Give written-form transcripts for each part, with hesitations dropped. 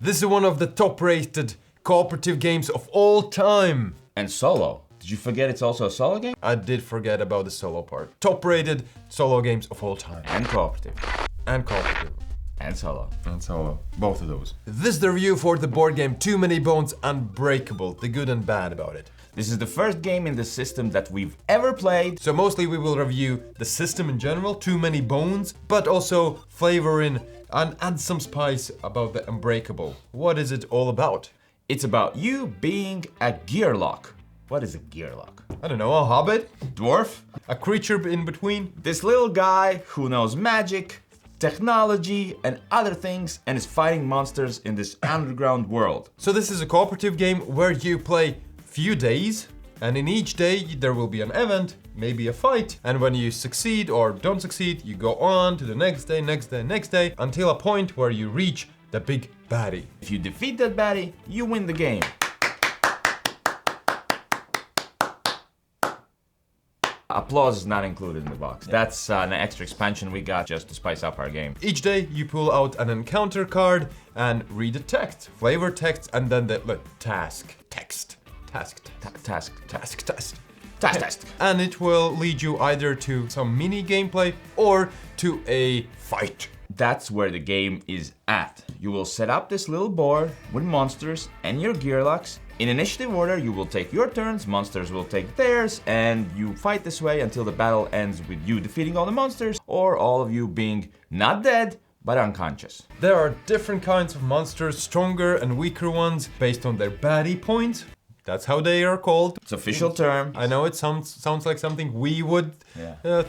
This is one of the top-rated cooperative games of all time. And solo. Did you forget it's also a solo game? I did forget about the solo part. Top-rated solo games of all time. And cooperative. And cooperative. And solo. And solo. Both of those. This is the review for the board game Too Many Bones Unbreakable. The good and bad about it. This is the first game in the system that we've ever played. So mostly we will review the system in general, Too Many Bones, but also flavor in and add some spice about the Unbreakable. What is it all about? It's about you being a gearlock. What is a gearlock? I don't know, a hobbit? Dwarf? A creature in between? This little guy who knows magic, technology, and other things, and is fighting monsters in this underground world. So this is a cooperative game where you play few days, and in each day there will be an event, maybe a fight, and when you succeed or don't succeed, you go on to the next day, until a point where you reach the big baddie. If you defeat that baddie, you win the game. Applause is not included in the box. That's an extra expansion we got just to spice up our game. Each day you pull out an encounter card and read the text, flavor text, and then the task text. Task. And it will lead you either to some mini gameplay or to a fight. That's where the game is at. You will set up this little board with monsters and your gearlocks. In initiative order, you will take your turns, monsters will take theirs, and you fight this way until the battle ends with you defeating all the monsters, or all of you being not dead, but unconscious. There are different kinds of monsters, stronger and weaker ones, based on their baddie points. That's how they are called. It's official term. I know it sounds like something we would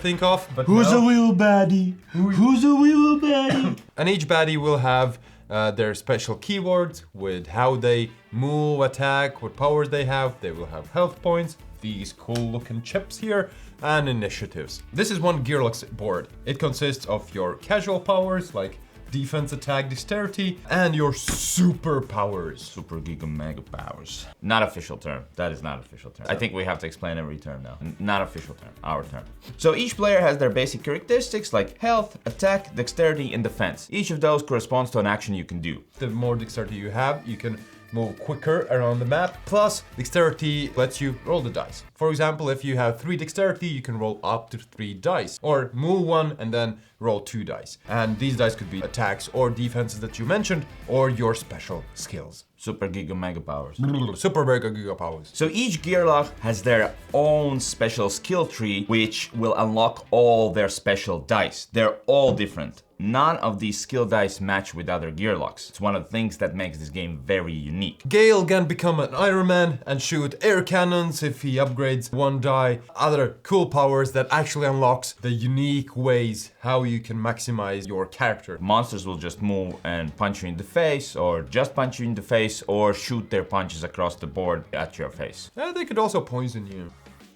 think of, but who's a real baddie? Who's a real baddie? And each baddie will have their special keywords with how they move, attack, what powers they have. They will have health points, these cool looking chips here, and initiatives. This is one Gearlock's board. It consists of your casual powers like defense, attack, dexterity, and your super powers. Super giga mega powers. Not official term. That is not official term. I think we have to explain every term now. Not official term, our term. So each player has their basic characteristics like health, attack, dexterity, and defense. Each of those corresponds to an action you can do. The more dexterity you have, you can move quicker around the map. Plus, dexterity lets you roll the dice. For example, if you have 3 dexterity, you can roll up to 3 dice. Or move 1 and then roll 2 dice. And these dice could be attacks or defenses that you mentioned, or your special skills. Super giga mega powers. Super mega giga powers. So each gearlock has their own special skill tree, which will unlock all their special dice. They're all different. None of these skill dice match with other gearlocks. It's one of the things that makes this game very unique. Gale can become an Iron Man and shoot air cannons if he upgrades 1 die. Other cool powers that actually unlocks the unique ways how you can maximize your character. Monsters will just move and punch you in the face, or just punch you in the face, or shoot their punches across the board at your face. They could also poison you.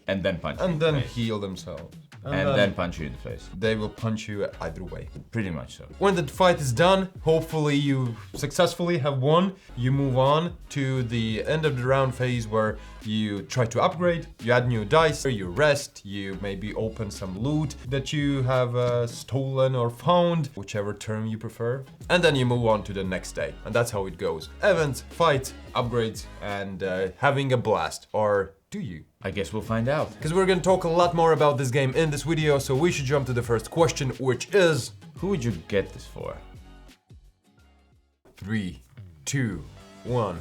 And then punch you and in then the face. heal themselves. And then punch you in the face. They will punch you either way. Pretty much so. When the fight is done, hopefully you successfully have won. You move on to the end of the round phase where you try to upgrade, you add new dice, you rest, you maybe open some loot that you have stolen or found, whichever term you prefer. And then you move on to the next day. And that's how it goes. Events, fights, upgrades, and having a blast. Or do you? I guess we'll find out. Because we're gonna talk a lot more about this game in this video, so we should jump to the first question, which is... Who would you get this for? 3, 2, 1.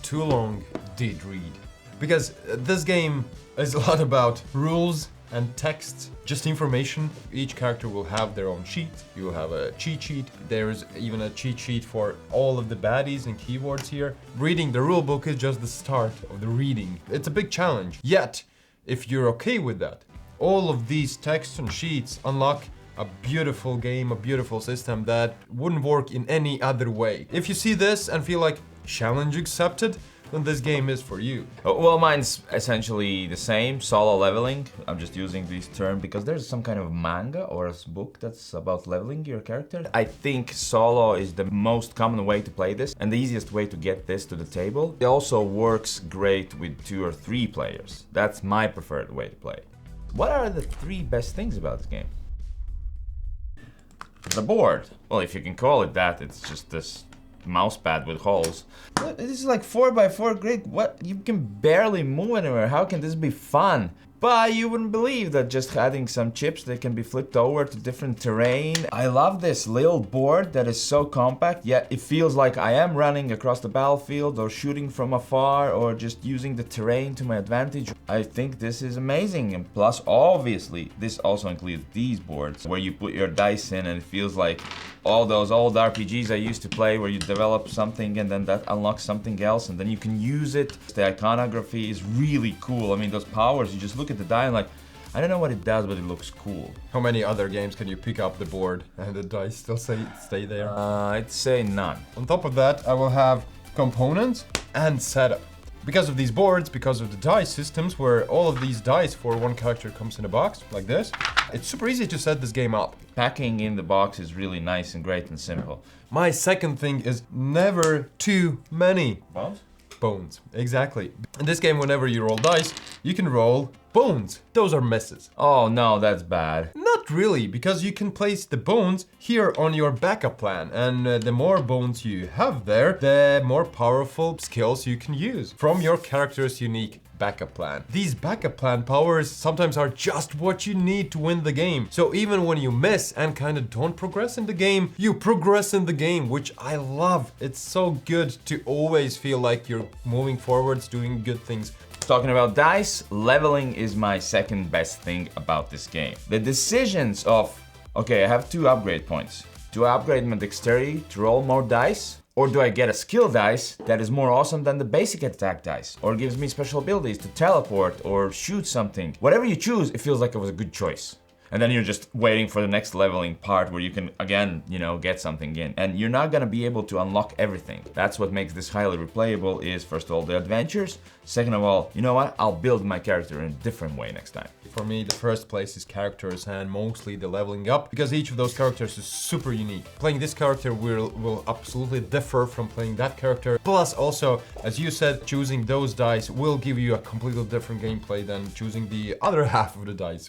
Too long, did read. Because this game is a lot about rules and text, just information. Each character will have their own sheet. You will have a cheat sheet. There's even a cheat sheet for all of the baddies and keywords here. Reading the rulebook is just the start of the reading. It's a big challenge. Yet, if you're okay with that, all of these texts and sheets unlock a beautiful game, a beautiful system that wouldn't work in any other way. If you see this and feel like challenge accepted, then this game is for you. Well, mine's essentially the same, solo leveling. I'm just using this term because there's some kind of manga or a book that's about leveling your character. I think solo is the most common way to play this and the easiest way to get this to the table. It also works great with 2 or 3 players. That's my preferred way to play. What are the 3 best things about this game? The board. Well, if you can call it that, it's just this mouse pad with holes. What? This is like 4x4 grid. What? You can barely move anywhere. How can this be fun? But you wouldn't believe that just adding some chips that can be flipped over to different terrain. I love this little board that is so compact, yet it feels like I am running across the battlefield or shooting from afar or just using the terrain to my advantage. I think this is amazing. And plus, obviously, this also includes these boards where you put your dice in and it feels like all those old RPGs I used to play where you develop something and then that unlocks something else and then you can use it. The iconography is really cool. I mean, those powers, you just look at the die and like, I don't know what it does, but it looks cool. How many other games can you pick up the board and the dice still stay there? I'd say none. On top of that, I will have components and setup. Because of these boards, because of the dice systems where all of these dice for one character comes in a box, like this, it's super easy to set this game up. Packing in the box is really nice and great and simple. My second thing is never too many bones. Exactly. In this game, whenever you roll dice, you can roll bones. Those are misses. Oh no, that's bad. Not really, because you can place the bones here on your backup plan, and the more bones you have there, the more powerful skills you can use from your character's unique backup plan. These backup plan powers sometimes are just what you need to win the game. So even when you miss and kind of don't progress in the game, you progress in the game, which I love. It's so good to always feel like you're moving forwards, doing good things. Talking about dice, leveling is my second best thing about this game. The decisions of, okay, I have 2 upgrade points. Do I upgrade my dexterity to roll more dice? Or do I get a skill dice that is more awesome than the basic attack dice? Or gives me special abilities to teleport or shoot something? Whatever you choose, it feels like it was a good choice. And then you're just waiting for the next leveling part where you can, again, get something in. And you're not gonna be able to unlock everything. That's what makes this highly replayable is, first of all, the adventures. Second of all, you know what? I'll build my character in a different way next time. For me, the first place is characters and mostly the leveling up, because each of those characters is super unique. Playing this character will absolutely differ from playing that character. Plus also, as you said, choosing those dice will give you a completely different gameplay than choosing the other half of the dice.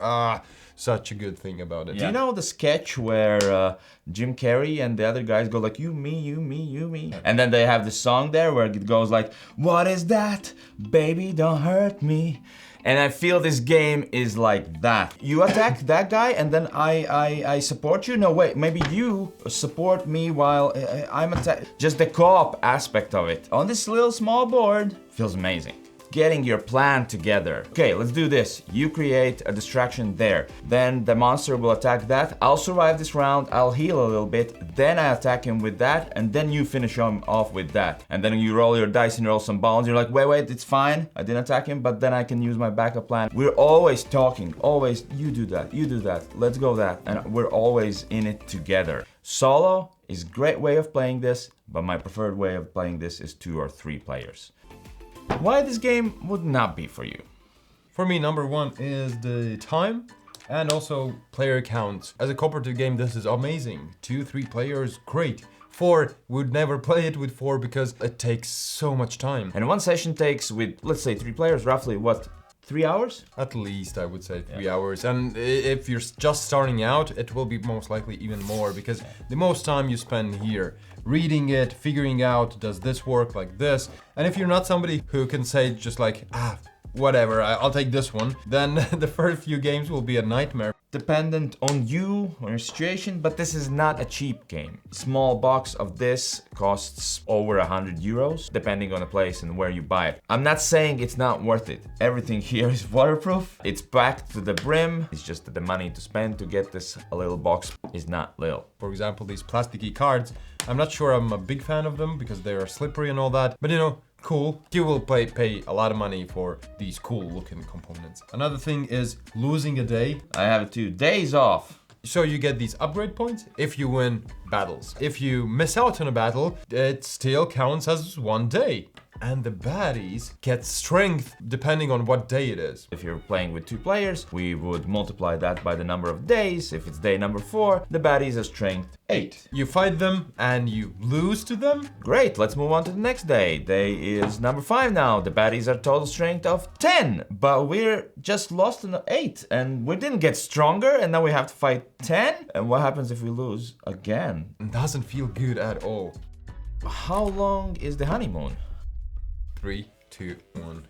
Such a good thing about it. Yeah. Do you know the sketch where Jim Carrey and the other guys go like, you, me, you, me, you, me? And then they have the song there where it goes like, what is that? Baby, don't hurt me. And I feel this game is like that. You attack that guy and then I support you? No, wait, maybe you support me while I'm attacking. Just the co-op aspect of it. On this little small board, feels amazing. Getting your plan together. Okay, let's do this. You create a distraction there. Then the monster will attack that. I'll survive this round. I'll heal a little bit. Then I attack him with that. And then you finish him off with that. And then you roll your dice and roll some bones. You're like, wait, it's fine. I didn't attack him, but then I can use my backup plan. We're always talking. Always, you do that. You do that. Let's go that. And we're always in it together. Solo is a great way of playing this, but my preferred way of playing this is 2 or 3 players. Why this game would not be for you? For me, number 1 is the time and also player count. As a cooperative game, this is amazing. 2, 3 players, great. 4, would never play it with 4 because it takes so much time. And one session takes, with, let's say, 3 players, roughly, what, 3 hours? At least, I would say 3 hours. And if you're just starting out, it will be most likely even more, because the most time you spend here reading it, figuring out, does this work like this? And if you're not somebody who can say just like, whatever, I'll take this one, then the first few games will be a nightmare. Dependent on you, on your situation, but this is not a cheap game. Small box of this costs over 100 euros, depending on the place and where you buy it. I'm not saying it's not worth it. Everything here is waterproof. It's packed to the brim. It's just that the money to spend to get this little box is not little. For example, these plasticky cards, I'm not sure I'm a big fan of them because they are slippery and all that, but cool. You will pay a lot of money for these cool looking components. Another thing is losing a day. I have 2 days off. So you get these upgrade points if you win battles. If you miss out on a battle, it still counts as 1 day. And the baddies get strength depending on what day it is. If you're playing with 2 players, we would multiply that by the number of days. If it's day number 4, the baddies are strength 8. You fight them and you lose to them. Great, let's move on to the next day. Day is number 5 now. The baddies are total strength of 10, but we're just lost in 8 and we didn't get stronger and now we have to fight 10. And what happens if we lose again? It doesn't feel good at all. How long is the honeymoon? 3, 2, 1.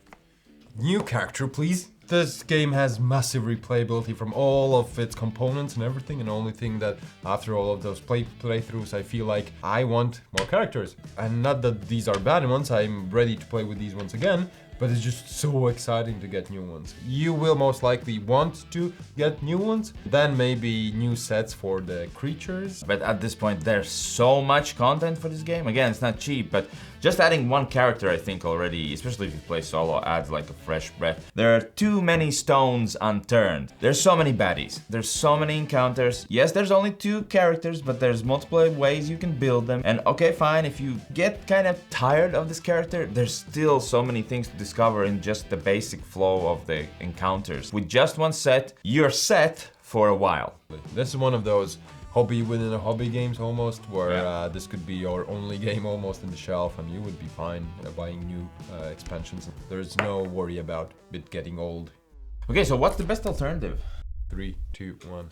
New character, please. This game has massive replayability from all of its components and everything, and the only thing that after all of those playthroughs I feel like I want more characters. And not that these are bad ones, I'm ready to play with these ones again, but it's just so exciting to get new ones. You will most likely want to get new ones, then maybe new sets for the creatures. But at this point, there's so much content for this game. Again, it's not cheap, but just adding one character, I think already, especially if you play solo, adds like a fresh breath. There are too many stones unturned. There's so many baddies. There's so many encounters. Yes, there's only 2 characters, but there's multiple ways you can build them. And okay, fine, if you get kind of tired of this character, there's still so many things to discover in just the basic flow of the encounters. With just one set, you're set for a while. This is one of those hobby within a hobby games almost, where this could be your only game almost in the shelf and you would be fine buying new expansions. There's no worry about it getting old. Okay, so what's the best alternative? 3, 2, 1.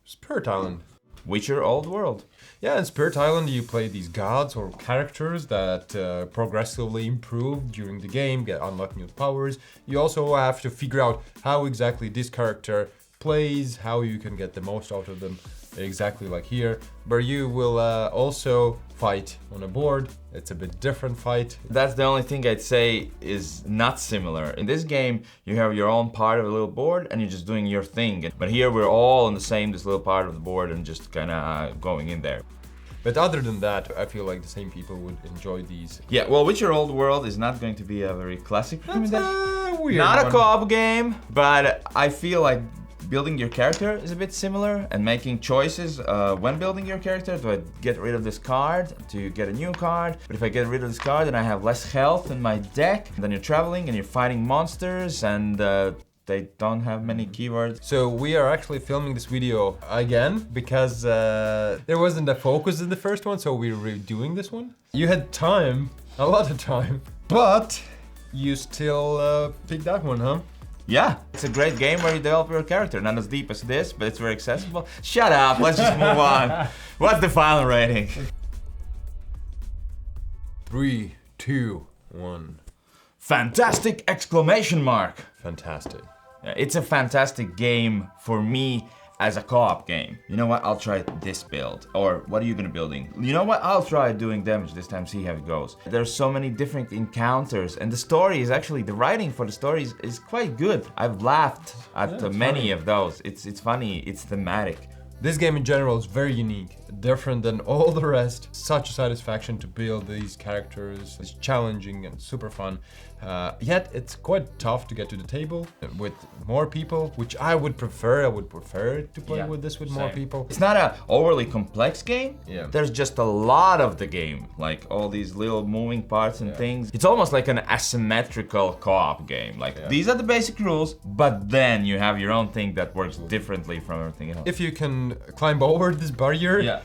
Spirit Island. Witcher Old World. Yeah, in Spirit Island you play these gods or characters that progressively improve during the game, unlock new powers. You also have to figure out how exactly this character plays, how you can get the most out of them, exactly like here, where you will also fight on a board. It's a bit different fight. That's the only thing I'd say is not similar. In this game, you have your own part of a little board and you're just doing your thing. But here we're all on this little part of the board and just kind of going in there. But other than that, I feel like the same people would enjoy these. Yeah, well, Witcher Old World is not going to be a very classic recommendation. Not a co-op game, but I feel like building your character is a bit similar and making choices when building your character. Do I get rid of this card to get a new card? But if I get rid of this card, then I have less health in my deck. And then you're traveling and you're fighting monsters and they don't have many keywords. So we are actually filming this video again because there wasn't a focus in the first one, so we're redoing this one. You had time, a lot of time, but you still picked that one, huh? Yeah, it's a great game where you develop your character. Not as deep as this, but it's very accessible. Shut up, let's just move on. What's the final rating? 3, 2, 1. Fantastic exclamation mark. Fantastic. It's a fantastic game for me as a co-op game. You know what, I'll try this build. Or what are you gonna building? You know what, I'll try doing damage this time, see how it goes. There's so many different encounters and the story is actually, the writing for the story is quite good. I've laughed at many of those. It's funny, it's thematic. This game in general is very unique, different than all the rest. Such a satisfaction to build these characters. It's challenging and super fun. Yet it's quite tough to get to the table with more people, which I would prefer. I would prefer to play with this with more people. It's not an overly complex game. Yeah. There's just a lot of the game, like all these little moving parts and things. It's almost like an asymmetrical co-op game. Like these are the basic rules, but then you have your own thing that works differently from everything else. If you can climb over this barrier,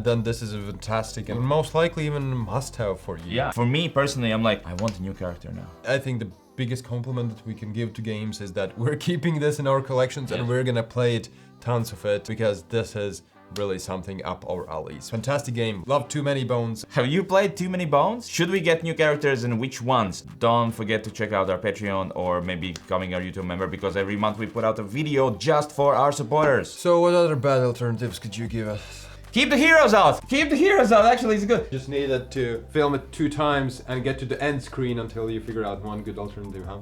then this is a fantastic and most likely even a must-have for you. Yeah. For me personally, I'm like, I want a new character now. I think the biggest compliment that we can give to games is that we're keeping this in our collections and we're gonna play it, tons of it, because this is really something up our alleys. Fantastic game. Love Too Many Bones. Have you played Too Many Bones? Should we get new characters and which ones? Don't forget to check out our Patreon or maybe becoming our YouTube member, because every month we put out a video just for our supporters. So what other bad alternatives could you give us? Keep the heroes out! Keep the heroes out, actually it's good. Just needed to film it 2 times and get to the end screen until you figure out one good alternative, huh?